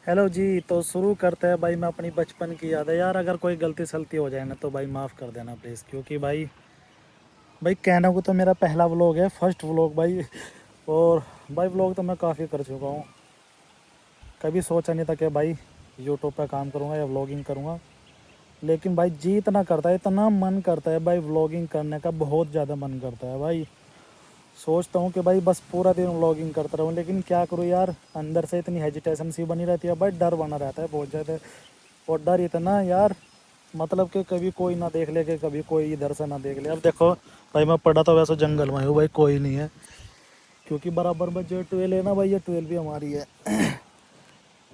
Hello जी। तो शुरू करते हैं भाई। मैं अपनी बचपन की याद है यार, अगर कोई गलती सलती हो जाए ना तो भाई माफ़ कर देना प्लीज़, क्योंकि भाई कहने को तो मेरा पहला व्लॉग है, फर्स्ट व्लॉग भाई। और भाई व्लॉग तो मैं काफ़ी कर चुका हूँ। कभी सोचा नहीं था कि भाई यूट्यूब पर काम करूँगा या व्लॉगिंग करूँगा, लेकिन भाई जी इतना करता है, इतना मन करता है भाई व्लॉगिंग करने का, बहुत ज़्यादा मन करता है भाई। सोचता हूँ कि भाई बस पूरा दिन व्लॉगिंग करता रहूँ, लेकिन क्या करूँ यार, अंदर से इतनी हेजिटेशन सी बनी रहती है भाई, डर बना रहता है बहुत ज़्यादा। और डर इतना यार, मतलब कि कभी कोई ना देख ले, कि कभी कोई इधर से ना देख ले। अब देखो भाई, मैं पढ़ा तो वैसे जंगल में हूँ भाई, कोई नहीं है, क्योंकि बराबर में जो ट्वेल्व है ना भाई, ये ट्वेल्व भी हमारी है।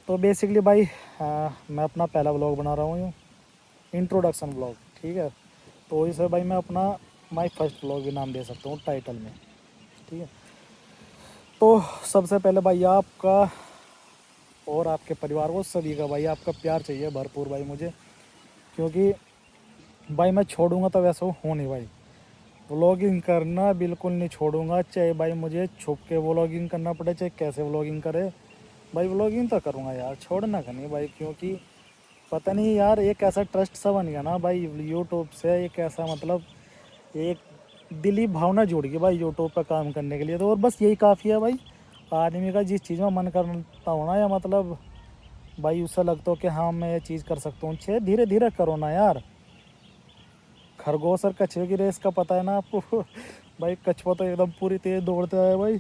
तो बेसिकली भाई, मैं अपना पहला व्लॉग बना रहा हूँ, इंट्रोडक्शन व्लॉग, ठीक है। तो इसे भाई मैं अपना माई फर्स्ट व्लॉग भी नाम दे सकता हूँ टाइटल में, ठीक है। तो सबसे पहले भाई आपका और आपके परिवार को, सभी का भाई आपका प्यार चाहिए भरपूर भाई मुझे, क्योंकि भाई मैं छोड़ूंगा तो वैसे हो नहीं भाई। व्लॉगिंग करना बिल्कुल नहीं छोड़ूंगा, चाहे भाई मुझे छुप के व्लॉगिंग करना पड़े, चाहे कैसे व्लॉगिंग करे, भाई व्लॉगिंग तो करूंगा यार, छोड़ना का नहीं भाई। क्योंकि पता नहीं यार, एक ऐसा ट्रस्ट सा बन गया ना भाई यूट्यूब से, एक ऐसा मतलब एक दिली भावना जुड़ गई भाई यूट्यूब पर काम करने के लिए। तो और बस यही काफ़ी है भाई, आदमी का जिस चीज़ में मन करता हो ना, या मतलब भाई उससे लगता हो कि हाँ मैं ये चीज़ कर सकता हूँ, छे धीरे धीरे करो ना यार। खरगोश और कछुए की रेस का पता है ना आपको। भाई कछुआ तो एकदम पूरी तेज दौड़ता है भाई,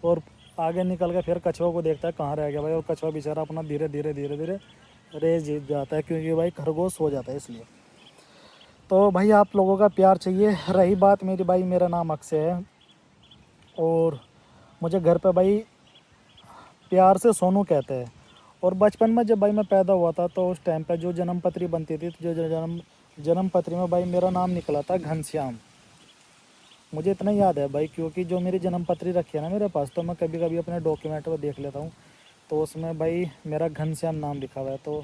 और आगे निकल के फिर कछुआ को देखता है कहाँ रह गया भाई, और कछुआ बेचारा अपना धीरे धीरे धीरे धीरे रेस जीत जाता है, क्योंकि भाई खरगोश हो जाता है इसलिए। तो भाई आप लोगों का प्यार चाहिए। रही बात मेरी भाई, मेरा नाम अक्षय है, और मुझे घर पे भाई प्यार से सोनू कहते हैं। और बचपन में जब भाई मैं पैदा हुआ था, तो उस टाइम पे जो जन्म पत्री बनती थी, जो जो जन्म पत्री में भाई मेरा नाम निकला था घनश्याम। मुझे इतना याद है भाई, क्योंकि जो मेरी जन्म पत्री रखी है ना मेरे पास, तो मैं कभी कभी अपने डॉक्यूमेंट में देख लेता हूँ, तो उसमें भाई मेरा घनश्याम नाम लिखा हुआ है। तो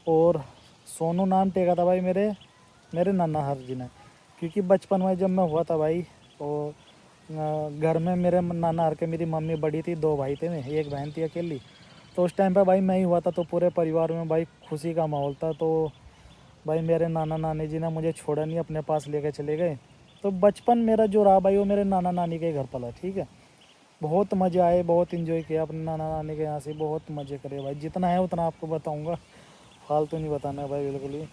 और सोनू नाम टेका था भाई मेरे मेरे नाना हर जी ने, क्योंकि बचपन में जब मैं हुआ था भाई, तो घर में मेरे नाना हर के मेरी मम्मी बड़ी थी, दो भाई थे, मैं एक बहन थी अकेली। तो उस टाइम पे भाई मैं ही हुआ था, तो पूरे परिवार में भाई खुशी का माहौल था। तो भाई मेरे नाना नानी जी ने मुझे छोड़ा नहीं, अपने पास लेके चले गए। तो बचपन मेरा जो रहा भाई, वो मेरे नाना नानी के घर पला, ठीक है। बहुत मज़े आए, बहुत इन्जॉय किया अपने नाना नानी के यहाँ से, बहुत मज़े करे भाई, जितना है उतना आपको बताऊँगा, फालतू नहीं बताना है भाई बिल्कुल ही।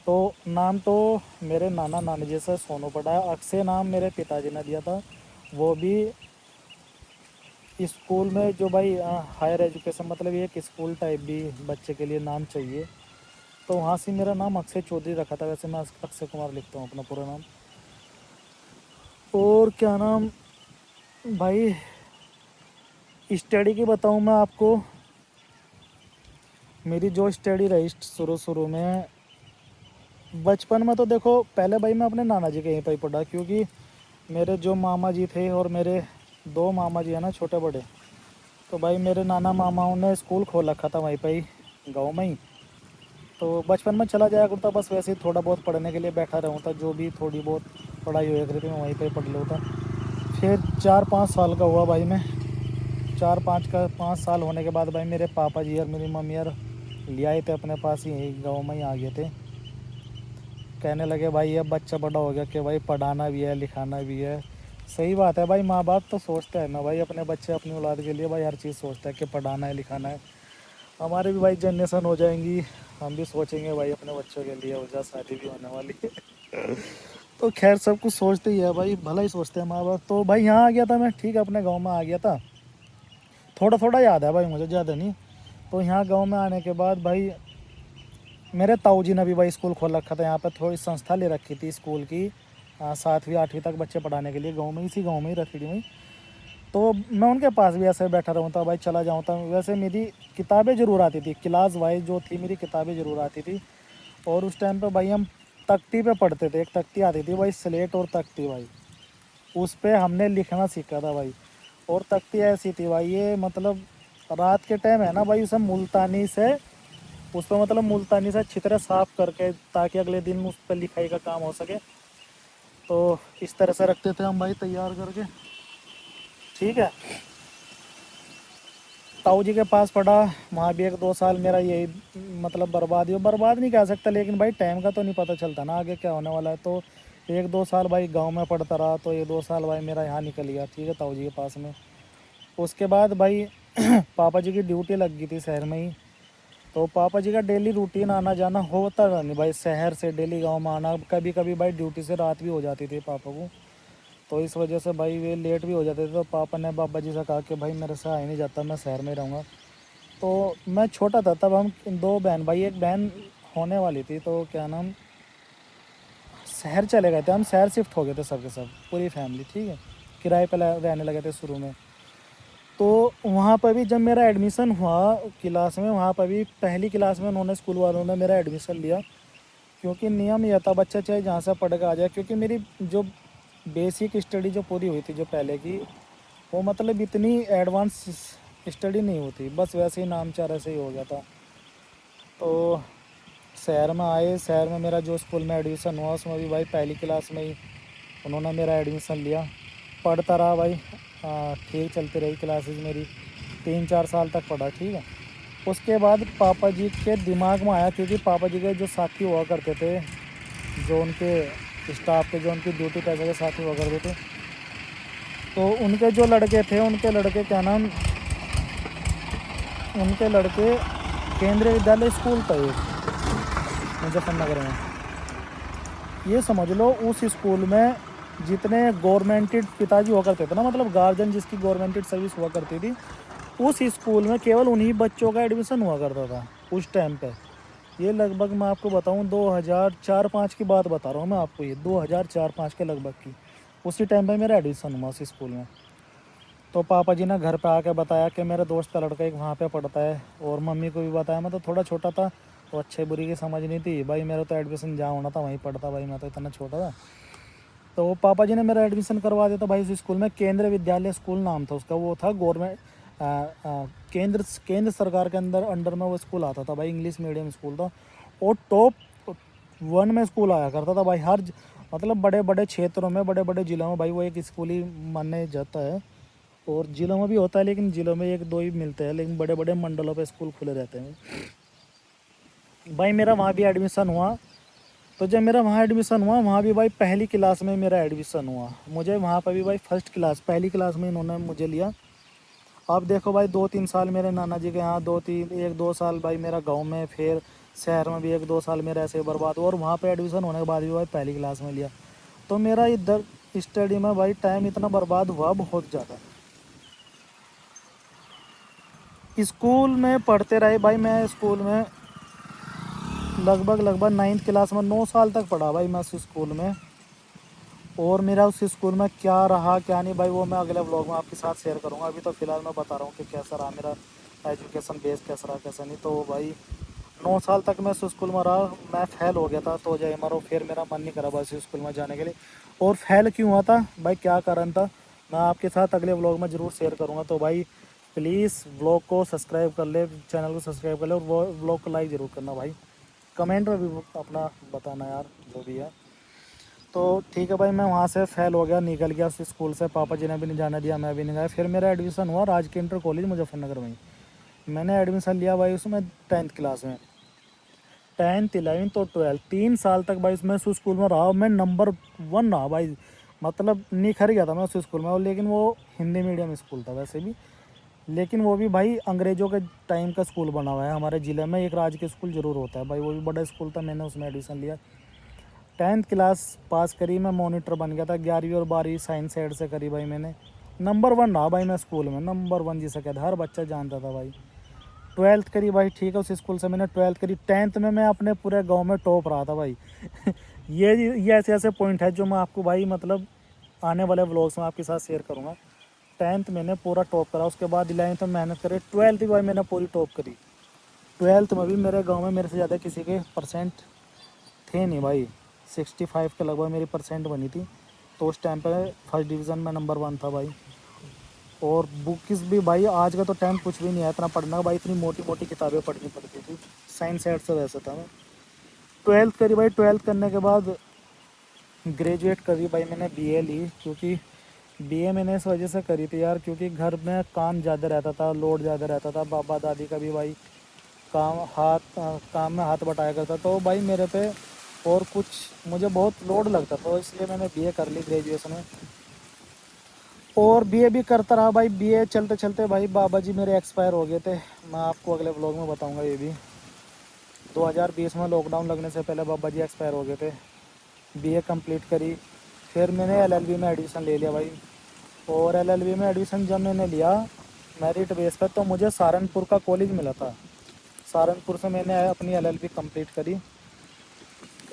तो नाम तो मेरे नाना नानी जी से सोनू पड़ा है। अक्षय नाम मेरे पिताजी ने दिया था, वो भी स्कूल में जो भाई हायर एजुकेशन, मतलब एक स्कूल टाइप भी बच्चे के लिए नाम चाहिए, तो वहाँ से मेरा नाम अक्षय चौधरी रखा था। वैसे मैं अक्षय कुमार लिखता हूँ अपना पूरा नाम। और क्या नाम भाई, स्टडी की बताऊँ मैं आपको, मेरी जो स्टडी रही शुरू शुरू में, बचपन में तो देखो पहले भाई मैं अपने नाना जी के यहीं पर ही पढ़ा, क्योंकि मेरे जो मामा जी थे, और मेरे दो मामा जी हैं ना छोटे बड़े, तो भाई मेरे नाना मामाओं ने स्कूल खोल रखा था वहीं पर ही, गाँव में ही। तो बचपन में चला जाया करता, बस वैसे ही थोड़ा बहुत पढ़ने के लिए बैठा रहूँ था, जो भी थोड़ी बहुत पढ़ाई हुई करती थी मैं वहीं पर पढ़ लेता। फिर 4-5 साल का हुआ भाई मैं, 5 साल होने के बाद भाई मेरे पापा जी और मेरी मम्मी यार ले आए थे अपने पास ही, यही गाँव में ही आ गए थे। कहने लगे भाई अब बच्चा बड़ा हो गया, कि भाई पढ़ाना भी है लिखाना भी है। सही बात है भाई, माँ बाप तो सोचते हैं ना भाई अपने बच्चे, अपनी औलाद के लिए भाई हर चीज़ सोचता है कि पढ़ाना है लिखाना है। हमारे भी भाई जनरेशन हो जाएंगी, हम भी सोचेंगे भाई अपने बच्चों के लिए, हो जा शादी भी होने वाली है। तो खैर सब कुछ सोचते ही है भाई, भला ही सोचते हैं माँ बाप। तो भाई यहाँ आ गया था मैं, ठीक है, अपने गाँव में आ गया था। थोड़ा थोड़ा याद है भाई मुझे, ज़्यादा नहीं। तो यहाँ गांव में आने के बाद भाई मेरे ताऊ जी ने भी भाई स्कूल खोल रखा था यहाँ पे, थोड़ी संस्था ले रखी थी स्कूल की, 7वीं 8वीं तक बच्चे पढ़ाने के लिए, गांव में इसी गांव में ही रखी थी वहीं। तो मैं उनके पास भी ऐसे बैठा रहूँ था भाई, चला जाऊँ था। वैसे मेरी किताबें ज़रूर आती थी, क्लास वाइज जो थी मेरी किताबें ज़रूर आती थी। और उस टाइम पे भाई हम तख्ती पे पढ़ते थे, एक तख्ती आती थी भाई, स्लेट और तख्ती भाई, उस पे हमने लिखना सीखा था भाई। और तख्ती ऐसी थी भाई, ये मतलब रात के टाइम है ना भाई, उसे मुल्तानी से, उस पर मतलब मुल्तानी से अच्छी तरह साफ करके, ताकि अगले दिन उस पर लिखाई का काम हो सके। तो इस तरह से रखते थे हम भाई तैयार करके, ठीक है। ताऊ जी के पास पढ़ा, वहाँ भी 1-2 साल मेरा यही मतलब बर्बाद ही हो, बर्बाद नहीं कह सकता, लेकिन भाई टाइम का तो नहीं पता चलता ना आगे क्या होने वाला है। तो 1-2 साल भाई गांव में पढ़ता रहा, तो 1-2 साल भाई मेरा यहाँ निकल गया, ठीक है, ताऊ जी के पास में। उसके बाद भाई पापा जी की ड्यूटी लग गई थी शहर में ही। तो पापा जी का डेली रूटीन आना जाना होता था नहीं भाई, शहर से डेली गांव में आना, कभी कभी भाई ड्यूटी से रात भी हो जाती थी पापा को। तो इस वजह से भाई वे लेट भी हो जाते थे, तो पापा ने बाबा जी से कहा कि भाई मेरे से आ ही नहीं जाता, मैं शहर में ही रहूँगा। तो मैं छोटा था तब, हम 2 बहन भाई, एक बहन होने वाली थी, तो क्या नाम, शहर चले गए थे हम, शहर शिफ्ट हो गए थे सब के सब, पूरी फैमिली, ठीक है, किराए पे रहने लगे थे शुरू में। तो वहाँ पर भी जब मेरा एडमिशन हुआ क्लास में, वहाँ पर भी पहली क्लास में उन्होंने, स्कूल वालों ने मेरा एडमिशन लिया, क्योंकि नियम यह था बच्चा चाहे जहाँ से पढ़ के आ जाए, क्योंकि मेरी जो बेसिक स्टडी जो पूरी हुई थी जो पहले की, वो मतलब इतनी एडवांस स्टडी नहीं होती, बस वैसे ही नाम चार ऐसे ही हो गया था। तो शहर में आए, शहर में मेरा जो स्कूल में एडमिशन हुआ उसमें भी भाई पहली क्लास में ही उन्होंने मेरा एडमिशन लिया। पढ़ता रहा भाई, ठीक चलती रही क्लासेस मेरी, 3-4 साल तक पढ़ा, ठीक है। उसके बाद पापा जी के दिमाग में आया, क्योंकि पापा जी के जो साथी हुआ करते थे, जो उनके स्टाफ के, जो उनकी ड्यूटी पैसे के साथी हुआ करते थे, तो उनके जो लड़के थे, उनके लड़के क्या नाम, उनके लड़के केंद्रीय विद्यालय स्कूल था एक मुजफ्फरनगर में, ये समझ लो उस स्कूल में जितने गवर्नमेंटेड पिताजी हुआ करते थे ना, मतलब गार्जियन जिसकी गवर्नमेंटेड सर्विस हुआ करती थी, उस स्कूल में केवल उन्हीं बच्चों का एडमिशन हुआ करता था उस टाइम पे। ये लगभग मैं आपको बताऊं 2004-05 की बात बता रहा हूँ मैं आपको, ये 2004-05 के लगभग की, उसी टाइम पे मेरा एडमिशन हुआ उस स्कूल में। तो पापा जी ने घर पे आके बताया कि मेरे दोस्त का लड़का एक वहाँ पे पढ़ता है, और मम्मी को भी बताया। मैं तो थोड़ा छोटा था, तो अच्छे बुरी की समझ नहीं थी भाई, मेरा तो एडमिशन जहाँ होना था वहीं पढ़ता भाई, मैं तो इतना छोटा था। तो पापा जी ने मेरा एडमिशन करवा दिया था भाई उस स्कूल में, केंद्रीय विद्यालय स्कूल नाम था उसका, वो था गवर्नमेंट, केंद्र केंद्र सरकार के अंडर में वो स्कूल आता था भाई, इंग्लिश मीडियम स्कूल था, और टॉप 1 में स्कूल आया करता था भाई, मतलब बड़े बड़े क्षेत्रों में, बड़े बड़े ज़िलों में भाई वो एक स्कूल ही माने जाता है। और ज़िलों में भी होता है, लेकिन ज़िलों में 1-2 ही मिलते हैं, लेकिन बड़े बड़े मंडलों पे स्कूल खुले रहते हैं भाई। मेरा वहाँ भी एडमिशन हुआ। तो जब मेरा वहाँ एडमिशन हुआ, वहाँ भी भाई पहली क्लास में मेरा एडमिशन हुआ, मुझे वहाँ पर भी भाई फर्स्ट क्लास, पहली क्लास में इन्होंने मुझे लिया। अब देखो भाई 2-3 साल मेरे नाना जी के यहाँ, 1-2 साल भाई मेरा गांव में, फिर शहर में भी 1-2 साल मेरा ऐसे ही बर्बाद हुआ, और वहाँ पे एडमिशन होने के बाद भी भाई पहली क्लास में लिया। तो मेरा इधर स्टडी में भाई टाइम इतना बर्बाद हुआ बहुत ज़्यादा। स्कूल में पढ़ते रहे भाई, मैं स्कूल में लगभग 9th क्लास में 9 साल तक पढ़ा भाई मैं उस स्कूल में। और मेरा उस स्कूल में क्या रहा क्या नहीं भाई, वो मैं अगले व्लॉग में आपके साथ शेयर करूंगा। अभी तो फ़िलहाल मैं बता रहा हूँ कि कैसा रहा मेरा एजुकेशन बेस, कैसा रहा कैसा नहीं। तो भाई 9 साल तक मैं उस स्कूल में रहा, मैं फ़ेल हो गया था, तो जय मारो, फिर मेरा मन नहीं करा भाई उस स्कूल में जाने के लिए। और फेल क्यों हुआ था भाई, क्या कारण था, मैं आपके साथ अगले व्लॉग में ज़रूर शेयर करूँगा। तो भाई प्लीज़ व्लॉग को सब्सक्राइब कर ले, चैनल को सब्सक्राइब कर ले, और वो व्लॉग को लाइक ज़रूर करना भाई, कमेंट में भी अपना बताना यार, जो भी है। तो ठीक है भाई, मैं वहाँ से फ़ेल हो गया, निकल गया उस स्कूल से, पापा जी ने भी नहीं जाने दिया, मैं भी नहीं गया। फिर मेरा एडमिशन हुआ राजकीय इंटर कॉलेज मुजफ्फरनगर में ही। मैंने एडमिशन लिया भाई उसमें 10th क्लास में, 10th 11th और 12th 3 साल तक भाई उसमें उस स्कूल में रहा, मैं नंबर 1 रहा भाई, मतलब निखर गया था मैं उस स्कूल में। और लेकिन वो हिंदी मीडियम स्कूल था वैसे भी, लेकिन वो भी भाई अंग्रेज़ों के टाइम का स्कूल बना हुआ है। हमारे ज़िले में एक राजकीय स्कूल ज़रूर होता है भाई, वो भी बड़ा स्कूल था, मैंने उसमें एडमिशन लिया। 10th क्लास पास करी, मैं मॉनिटर बन गया था। 11वीं और 12वीं साइंस साइड से करी भाई मैंने, नंबर 1 रहा भाई मैं स्कूल में, नंबर 1 जिसे कहते हर बच्चा जानता था भाई। 12th करी भाई, ठीक है, उस स्कूल से मैंने 12th करी। 10th में मैं अपने पूरे गांव में टॉप रहा था भाई। ये ऐसे ऐसे पॉइंट है जो मैं आपको भाई मतलब आने वाले व्लॉग्स में आपके साथ शेयर करूँगा। 10th मैंने पूरा टॉप करा, उसके बाद 11th में मेहनत करी, 12th भी भाई मैंने पूरी टॉप करी। 12th में भी मेरे गाँव में मेरे से ज़्यादा किसी के परसेंट थे नहीं भाई, 65 के लगभग मेरी परसेंट बनी थी। तो उस टाइम पे फर्स्ट डिवीज़न में नंबर 1 था भाई। और बुक्स भी भाई आज का तो टाइम कुछ भी नहीं है इतना पढ़ना भाई, इतनी मोटी मोटी किताबें पढ़नी पड़ती थी। साइंस साइड से वैसे था मैं। 12th करी भाई, 12th करने के बाद ग्रेजुएट करी भाई मैंने, बीए ली, क्योंकि बीए मैंने इस वजह से करी थी यार, क्योंकि घर में काम ज़्यादा रहता था, लोड ज़्यादा रहता था, बाबा दादी का भी भाई काम में हाथ बटाया करता, तो भाई मेरे पे और कुछ मुझे बहुत लोड लगता था, तो इसलिए मैंने बीए कर ली ग्रेजुएशन में। और बीए भी करता रहा भाई। बीए चलते चलते भाई बाबा जी मेरे एक्सपायर हो गए थे, मैं आपको अगले व्लॉग में बताऊंगा ये भी। 2020 में लॉकडाउन लगने से पहले बाबा जी एक्सपायर हो गए थे। बीए कंप्लीट करी, फिर मैंने एलएलबी में एडमिशन ले लिया भाई। और एलएलबी में एडमिशन जब मैंने लिया मेरिट बेस पर, तो मुझे सहारनपुर का कॉलेज मिला था। सहारनपुर से मैंने अपनी एलएलबी कंप्लीट करी।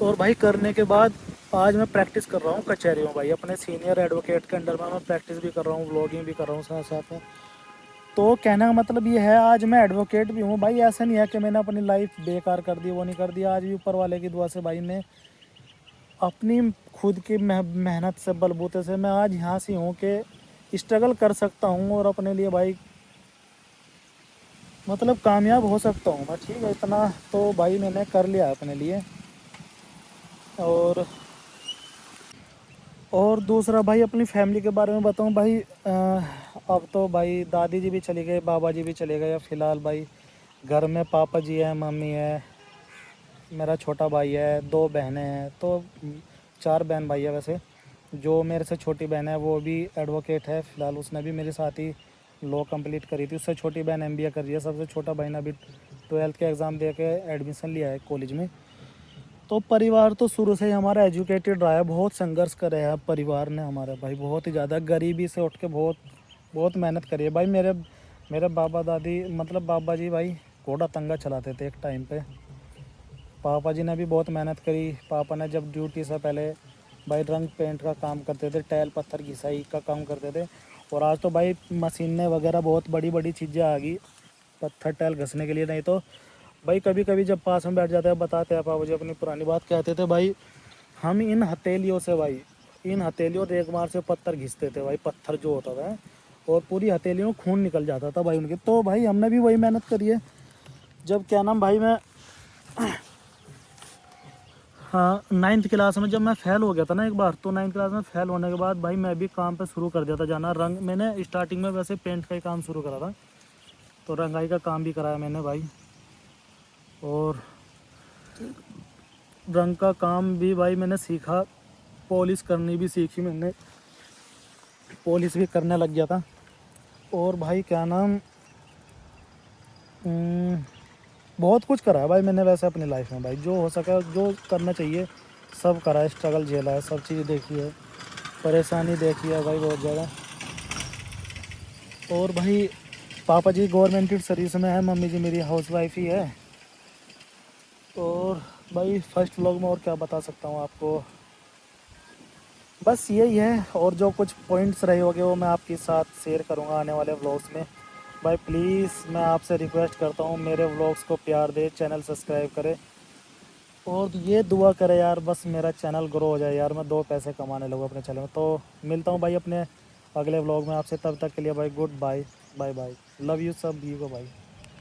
और भाई करने के बाद आज मैं प्रैक्टिस कर रहा हूँ कचहरी में भाई, अपने सीनियर एडवोकेट के अंडर में मैं प्रैक्टिस भी कर रहा हूँ, व्लॉगिंग भी कर रहा हूँ साथ साथ में। तो कहने का मतलब ये है, आज मैं एडवोकेट भी हूँ भाई। ऐसा नहीं है कि मैंने अपनी लाइफ बेकार कर दी, वो नहीं कर दिया। आज भी ऊपर वाले की दुआ से भाई मैं अपनी खुद की मेहनत से बलबूते से मैं आज यहाँ से हूँ कि स्ट्रगल कर सकता हूँ और अपने लिए भाई मतलब कामयाब हो सकता हूँ मैं। ठीक है, इतना तो भाई मैंने कर लिया है अपने लिए। और दूसरा भाई अपनी फैमिली के बारे में बताऊं भाई, अब तो भाई दादी जी भी चली गए, बाबा जी भी चले गए। फ़िलहाल भाई घर में पापा जी हैं, मम्मी है, मेरा छोटा भाई है, दो बहनें हैं, तो चार बहन भाई है वैसे। जो मेरे से छोटी बहन है वो भी एडवोकेट है फ़िलहाल, उसने भी मेरे साथ ही लॉ कंप्लीट करी थी। उससे छोटी बहन एमबीए कर रही है। सबसे छोटा भाई ने अभी 12th के एग्ज़ाम दे के एडमिशन लिया है कॉलेज में। तो परिवार तो शुरू से ही हमारा एजुकेटेड रहा है, बहुत संघर्ष करे है परिवार ने हमारे भाई, बहुत ही ज़्यादा गरीबी से उठ के बहुत बहुत मेहनत करी है भाई। मेरे मेरे बाबा दादी मतलब बाबा जी भाई घोड़ा तंगा चलाते थे एक टाइम पे। पापा जी ने भी बहुत मेहनत करी। पापा ने जब ड्यूटी से पहले भाई रंग पेंट का काम करते थे, टाइल पत्थर घिसाई का काम करते थे। और आज तो भाई मशीनें वगैरह बहुत बड़ी बड़ी चीज़ें आ गई पत्थर टाइल घसने के लिए। नहीं तो भाई कभी कभी जब पास में बैठ जाते हैं बताते हैं पापा जी अपनी पुरानी बात, कहते थे भाई हम इन हथेलियों से भाई इन हथेलियों रेगमार से पत्थर घिसते थे भाई, पत्थर जो होता था और पूरी हथेलियों में खून निकल जाता था भाई उनके। तो भाई हमने भी वही मेहनत करी है। जब क्या नाम भाई मैं हाँ 9th क्लास में जब मैं फ़ेल हो गया था ना एक बार, तो 9th क्लास में फ़ेल होने के बाद भाई मैं भी काम पे शुरू कर दिया था जाना। रंग मैंने स्टार्टिंग में वैसे पेंट का ही काम शुरू करा था, तो रंगाई का काम भी कराया मैंने भाई। और रंग का काम भी भाई मैंने सीखा, पॉलिश करनी भी सीखी मैंने, पॉलिश भी करने लग गया था। और भाई क्या नाम हम्म, बहुत कुछ करा है भाई मैंने वैसे अपनी लाइफ में भाई, जो हो सका जो करना चाहिए सब करा है। स्ट्रगल झेला है, सब चीज़ देखी है, परेशानी देखी है भाई बहुत ज़्यादा। और भाई पापा जी गवर्नमेंट सर्विस में है, मम्मी जी मेरी हाउस वाइफ ही है। और भाई फर्स्ट व्लॉग में और क्या बता सकता हूँ आपको, बस यही है। और जो कुछ पॉइंट्स रहे होंगे वो मैं आपके साथ शेयर करूँगा आने वाले व्लॉग्स में। भाई प्लीज़ मैं आपसे रिक्वेस्ट करता हूँ मेरे व्लॉग्स को प्यार दे, चैनल सब्सक्राइब करें और ये दुआ करे यार बस मेरा चैनल ग्रो हो जाए यार, मैं दो पैसे कमाने लगूँ अपने चैनल में। तो मिलता हूँ भाई अपने अगले व्लॉग में आपसे, तब तक के लिए भाई goodbye, bye bye, love you सब यू को भाई।